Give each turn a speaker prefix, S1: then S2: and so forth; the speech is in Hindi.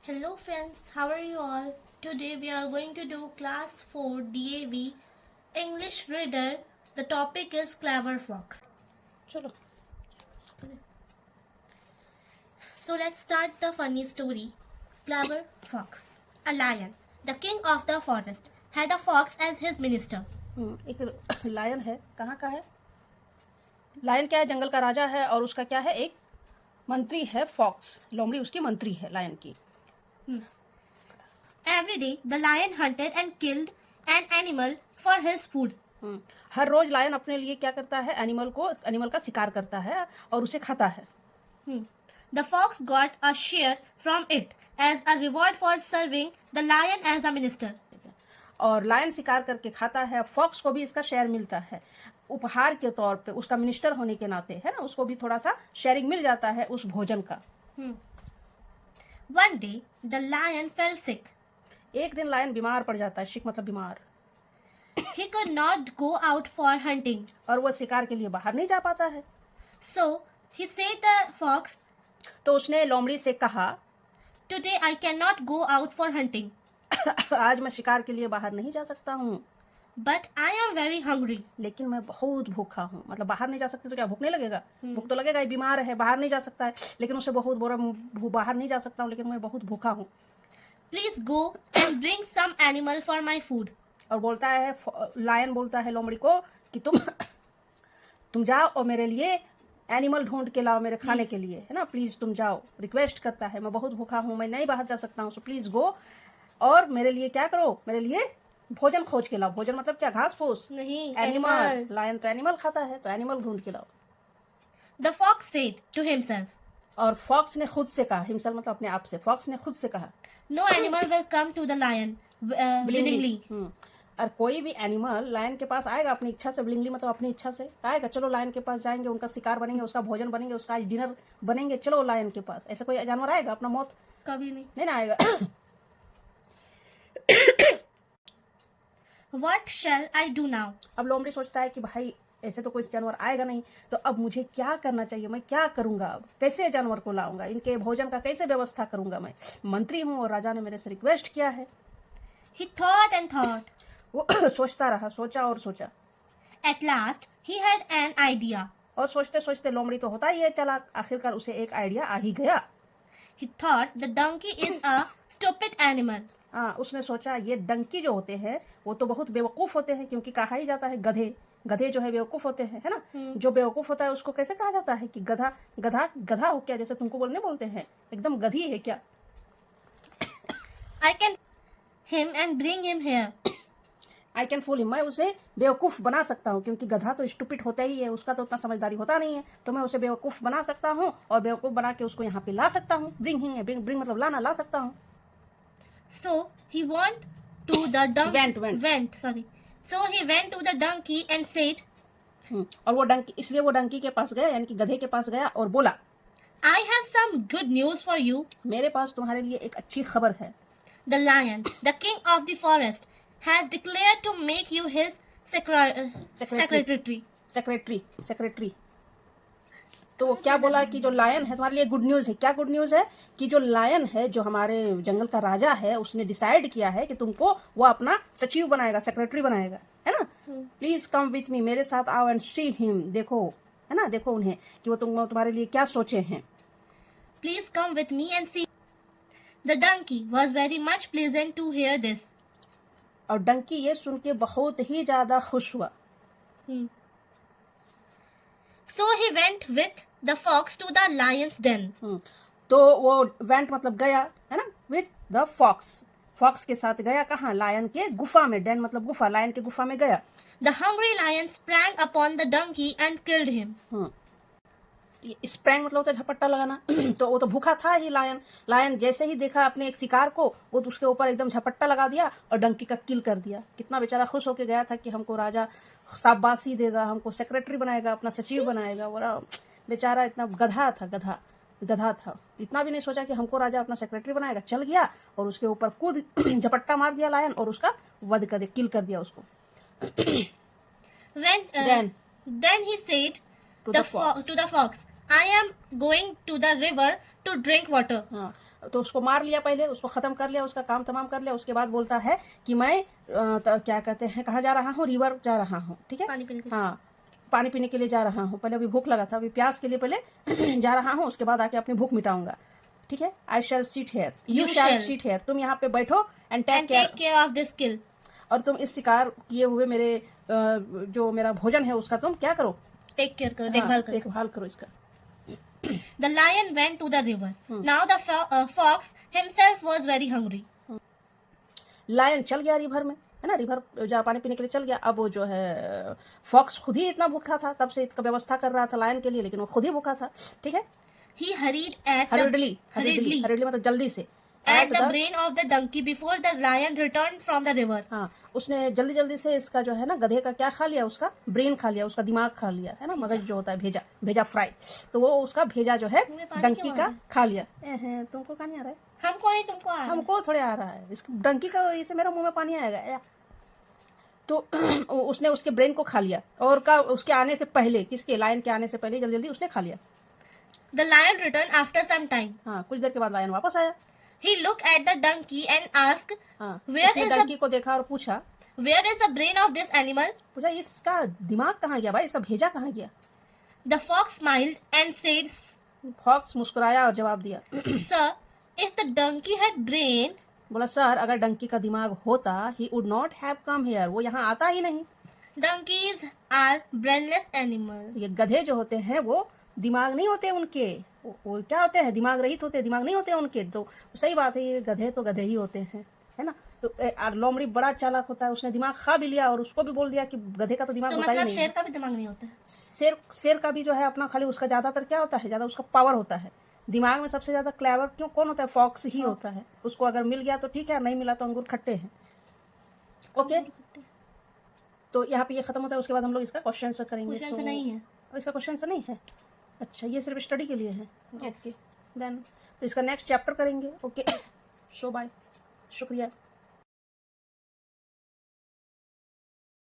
S1: Hello friends, how are you all? Today we are going to do class 4 DAV English Reader. The topic is Clever Fox.
S2: चलो
S1: So let's start the funny story. Clever Fox. A lion, the king of the forest, had a fox as his minister.
S2: एक लायन है। कहाँ का है? लायन क्या है? जंगल का राजा है और उसका क्या है? एक मंत्री है फॉक्स। लोमड़ी उसकी मंत्री है लायन की।
S1: Every day the lion hunted and killed an animal for his food.
S2: हर रोज लायन अपने लिए क्या करता है? एनिमल का शिकार करता है और उसे खाता है।
S1: The fox got a share from it as a reward for serving the lion as the minister.
S2: और लायन शिकार करके खाता है, फॉक्स को भी इसका शेयर मिलता है उपहार के तौर पे, उसका मिनिस्टर होने के नाते, है ना। उसको भी थोड़ा सा शेयरिंग मिल जाता है उस भोजन का।
S1: One day the lion fell sick.
S2: एक दिन लायन बीमार पड़ जाता है। सिक मतलब बीमार।
S1: He could not go out for hunting.
S2: और वो शिकार के लिए बाहर नहीं जा पाता है।
S1: So he said the fox,
S2: तो उसने लोमड़ी से कहा,
S1: "Today I cannot go out for hunting,
S2: आज मैं शिकार के लिए बाहर नहीं जा सकता हूँ,
S1: but I am very hungry."
S2: लेकिन मैं बहुत भूखा हूँ। मतलब बाहर नहीं जा सकते तो क्या भूख नहीं लगेगा? भूख तो लगेगा ही। बीमार है, बाहर नहीं जा सकता है, लेकिन उसे बहुत बोरा बाहर नहीं जा सकता हूँ, लेकिन मैं बहुत भूखा हूँ।
S1: Please go and bring some animal for my food.
S2: और बोलता है, लायन बोलता है लोमड़ी को कि तुम जाओ और मेरे लिए एनिमल ढूंढ के लाओ मेरे खाने के लिए, है ना। प्लीज तुम जाओ। रिक्वेस्ट करता है, मैं बहुत भूखा हूँ, मैं नहीं बाहर जा सकता हूँ, सो प्लीज गो और मेरे लिए क्या करो? मेरे लिए भोजन खोज के लाओ। भोजन मतलब क्या? घास फूस
S1: नहीं,
S2: एनिमल। लायन तो एनिमल खाता है, तो एनिमल ढूंढ के लाओ।
S1: The fox said to himself,
S2: और फॉक्स ने खुद से कहा, हिमसेल्फ मतलब अपने आप से, फॉक्स ने खुद से कहा,
S1: "No animal will come to the lion willingly."
S2: और कोई भी एनिमल लायन के पास आएगा अपनी इच्छा से। विलिंगली मतलब अपनी इच्छा से आएगा। चलो लायन के पास जाएंगे, उनका शिकार बनेंगे, उसका भोजन बनेंगे, उसका आज डिनर बनेंगे, चलो लायन के पास। ऐसा कोई जानवर आएगा अपना मौत?
S1: कभी नहीं।
S2: नहीं ना आएगा।
S1: What shall I do now?
S2: अब लोमड़ी सोचता है कि भाई ऐसे तो कोई जानवर आएगा नहीं, तो अब मुझे क्या करना चाहिए? मैं क्या करूंगा? अब कैसे जानवर को लाऊंगा? इनके भोजन का कैसे व्यवस्था करूंगा? मैं मंत्री हूँ और राजा ने मेरे से रिक्वेस्ट किया है।
S1: He thought and thought.
S2: वो सोचता रहा, सोचा और सोचा।
S1: At last he had an idea.
S2: और सोचते सोचते लोमड़ी तो होता ही है चालाक, आखिरकार उसे एक आइडिया आ ही गया।
S1: He thought the donkey is a stupid animal.
S2: हाँ, उसने सोचा ये डंकी जो होते हैं वो तो बहुत बेवकूफ होते हैं, क्योंकि कहा ही जाता है गधे जो है बेवकूफ होते हैं, है ना। जो बेवकूफ होता है उसको कैसे कहा जाता है कि गधा हो क्या? जैसे तुमको बोलते हैं एकदम गधी है क्या?
S1: I can him and bring him here.
S2: I can fool him, मैं उसे बेवकूफ बना सकता हूँ, क्योंकि गधा तो स्टूपिड होता ही है, उसका तो उतना समझदारी होता नहीं है, तो मैं उसे बेवकूफ बना सकता हूँ और बेवकूफ बना के उसको यहाँ पे ला सकता हूँ। ब्रिंग मतलब लाना, ला सकता हूँ।
S1: So he went to the donkey.
S2: Went.
S1: Sorry. So he went to the donkey and said,
S2: और वो डंकी, इसलिए वो डंकी के पास गया, यानी कि गधे के पास गया और बोला,
S1: "I have some good news for you.
S2: मेरे पास तुम्हारे लिए एक अच्छी खबर है।
S1: The lion, the king of the forest, has declared to make you his
S2: secretary. तो वो क्या बोला कि जो लायन है तुम्हारे लिए गुड न्यूज है। क्या गुड न्यूज है? कि जो लायन है, जो हमारे जंगल का राजा है, उसने डिसाइड किया है कि तुमको वो अपना सचिव बनाएगा, सेक्रेटरी बनाएगा, है ना। प्लीज कम विथ मी, मेरे साथ आओ एंड सी हिम, देखो, है ना, देखो उन्हें कि वो तुम्हारे लिए क्या सोचे हैं।
S1: Please come with me and see." The donkey was very much pleasant to hear this.
S2: और डंकी ये सुन के बहुत ही ज्यादा खुश हुआ।
S1: So he went with the fox to the lion's den.
S2: तो वो वेंट मतलब गया, है ना, विथ द फॉक्स के साथ गया। कहाँ? लायन के गुफा में। डेन मतलब गुफा, लायन के गुफा में गया।
S1: The hungry lion sprang upon the donkey and killed him.
S2: Sprang मतलब होता है झपट्टा लगाना। तो वो तो भूखा था ही लायन जैसे ही देखा अपने एक शिकार को, वो तो उसके ऊपर एकदम झपट्टा लगा दिया और डंकी का किल कर दिया। कितना बेचारा खुश होके गया था कि हमको राजा शाबाशी देगा, हमको सेक्रेटरी बनाएगा, अपना सचिव बनाएगा। वो बेचारा इतना गधा था, इतना भी नहीं सोचा कि हमको राजा अपना सेक्रेटरी बनाएगा। चल गया और उसके ऊपर कूद झपट्टा मार दिया लायन और उसका वध कर दिया, किल कर दिया उसको।
S1: Then he said to the fox, "I am going to the river to drink water."
S2: हाँ, तो उसको मार लिया, पहले उसको ख़त्म कर लिया, उसका काम तमाम कर लिया। उसके बाद बोलता है कि मैं तो क्या कहते हैं, कहाँ जा रहा हूँ, रिवर जा रहा हूँ, ठीक है,
S1: पानी पीने के लिए।
S2: हाँ पानी पीने के लिए जा रहा हूँ। पहले अभी भूख लगा था, अभी प्यास के लिए पहले जा रहा हूँ, उसके बाद आके अपनी भूख मिटाऊंगा, ठीक है। I shall sit here, you
S1: You
S2: shall
S1: shall.
S2: Sit here, तुम यहाँ पे बैठो and take
S1: And take
S2: care,
S1: care of this kill.
S2: और तुम इस शिकार किए हुए मेरे जो मेरा भोजन है उसका तुम क्या करो,
S1: Take care करो,
S2: हाँ,
S1: देखभाल करो.
S2: देखभाल करो इसका।
S1: The lion went to the river. Now the fox himself was very hungry.
S2: Lion चल गया रिवर में, है ना, रिवर जहाँ पानी पीने के लिए चल गया। अब वो जो है फॉक्स खुद ही इतना भूखा था, तब से इसका व्यवस्था कर रहा था लायन के लिए, लेकिन वो खुद ही भूखा था, ठीक है।
S1: He hurried at
S2: हरिडली
S1: hurriedly
S2: मतलब जल्दी से,
S1: at the brain of the donkey before the lion returned from the river.
S2: हाँ उसने जल्दी जल्दी से इसका जो है ना गधे का क्या खा लिया, उसका ब्रेन खा लिया, उसका दिमाग खा लिया, है ना, मगज जो होता है, भेजा, भेजा फ्राई, तो वो उसका भेजा जो है
S1: मुंह में पानी
S2: डंकी
S1: क्यों आ
S2: का
S1: रहा है?
S2: खा लिया। तुमको कहाँ नहीं आ रहा है,
S1: हमको नहीं तुमको आ रहा है।
S2: हमको थोड़े आ रहा है, इसको डंकी का वजह से मेरा मुंह में पानी आएगा या। तो उसने उसके ब्रेन को खा लिया, और का उसके आने से पहले, किसके, लायन के आने से पहले जल्दी जल्दी उसने खा लिया।
S1: The lion returned after some time.
S2: हाँ कुछ देर के बाद लायन वापस आया।
S1: He looked at the donkey and asked,
S2: हाँ
S1: Where
S2: उसने
S1: is the-
S2: डंकी को देखा और पूछा,
S1: "Where is the brain of this animal?"
S2: पूछा इसका दिमाग कहाँ गया भाई, इसका भेजा कहाँ गया।
S1: The fox smiled and said,
S2: fox मुस्कुराया और जवाब दिया,
S1: "Sir, if the donkey had brain,
S2: बोला सर अगर डंकी का दिमाग होता, he would not have come here, वो यहाँ आता ही नहीं।
S1: donkeys are brainless animals."
S2: ये गधे जो होते हैं वो दिमाग नहीं होते उनके, वो क्या होते हैं, दिमाग रहित होते हैं, दिमाग नहीं होते उनके। तो सही बात है, ये गधे तो गधे ही होते हैं, है ना। तो लोमड़ी बड़ा चालाक होता है, उसने दिमाग खा भी लिया और उसको भी बोल दिया कि गधे का तो दिमाग
S1: तो
S2: होता ही
S1: मतलब
S2: नहीं।
S1: शेर का भी दिमाग नहीं होता है।
S2: शेर का भी जो है अपना, खाली उसका ज्यादातर क्या होता है, ज्यादा उसका पावर होता है। दिमाग में सबसे ज्यादा क्लेवर क्यों कौन होता है, फॉक्स ही होता है। उसको अगर मिल गया तो ठीक है, नहीं मिला तो अंगूर खट्टे हैं। ओके, तो यहाँ पे ये खत्म होता है। उसके बाद हम लोग इसका क्वेश्चन आंसर करेंगे।
S1: क्वेश्चन से नहीं है।
S2: इसका क्वेश्चन आंसर नहीं है, अच्छा ये सिर्फ स्टडी के लिए है।
S1: Yes.
S2: ओके देन, तो इसका नेक्स्ट चैप्टर करेंगे। ओके सो बाय, शुक्रिया।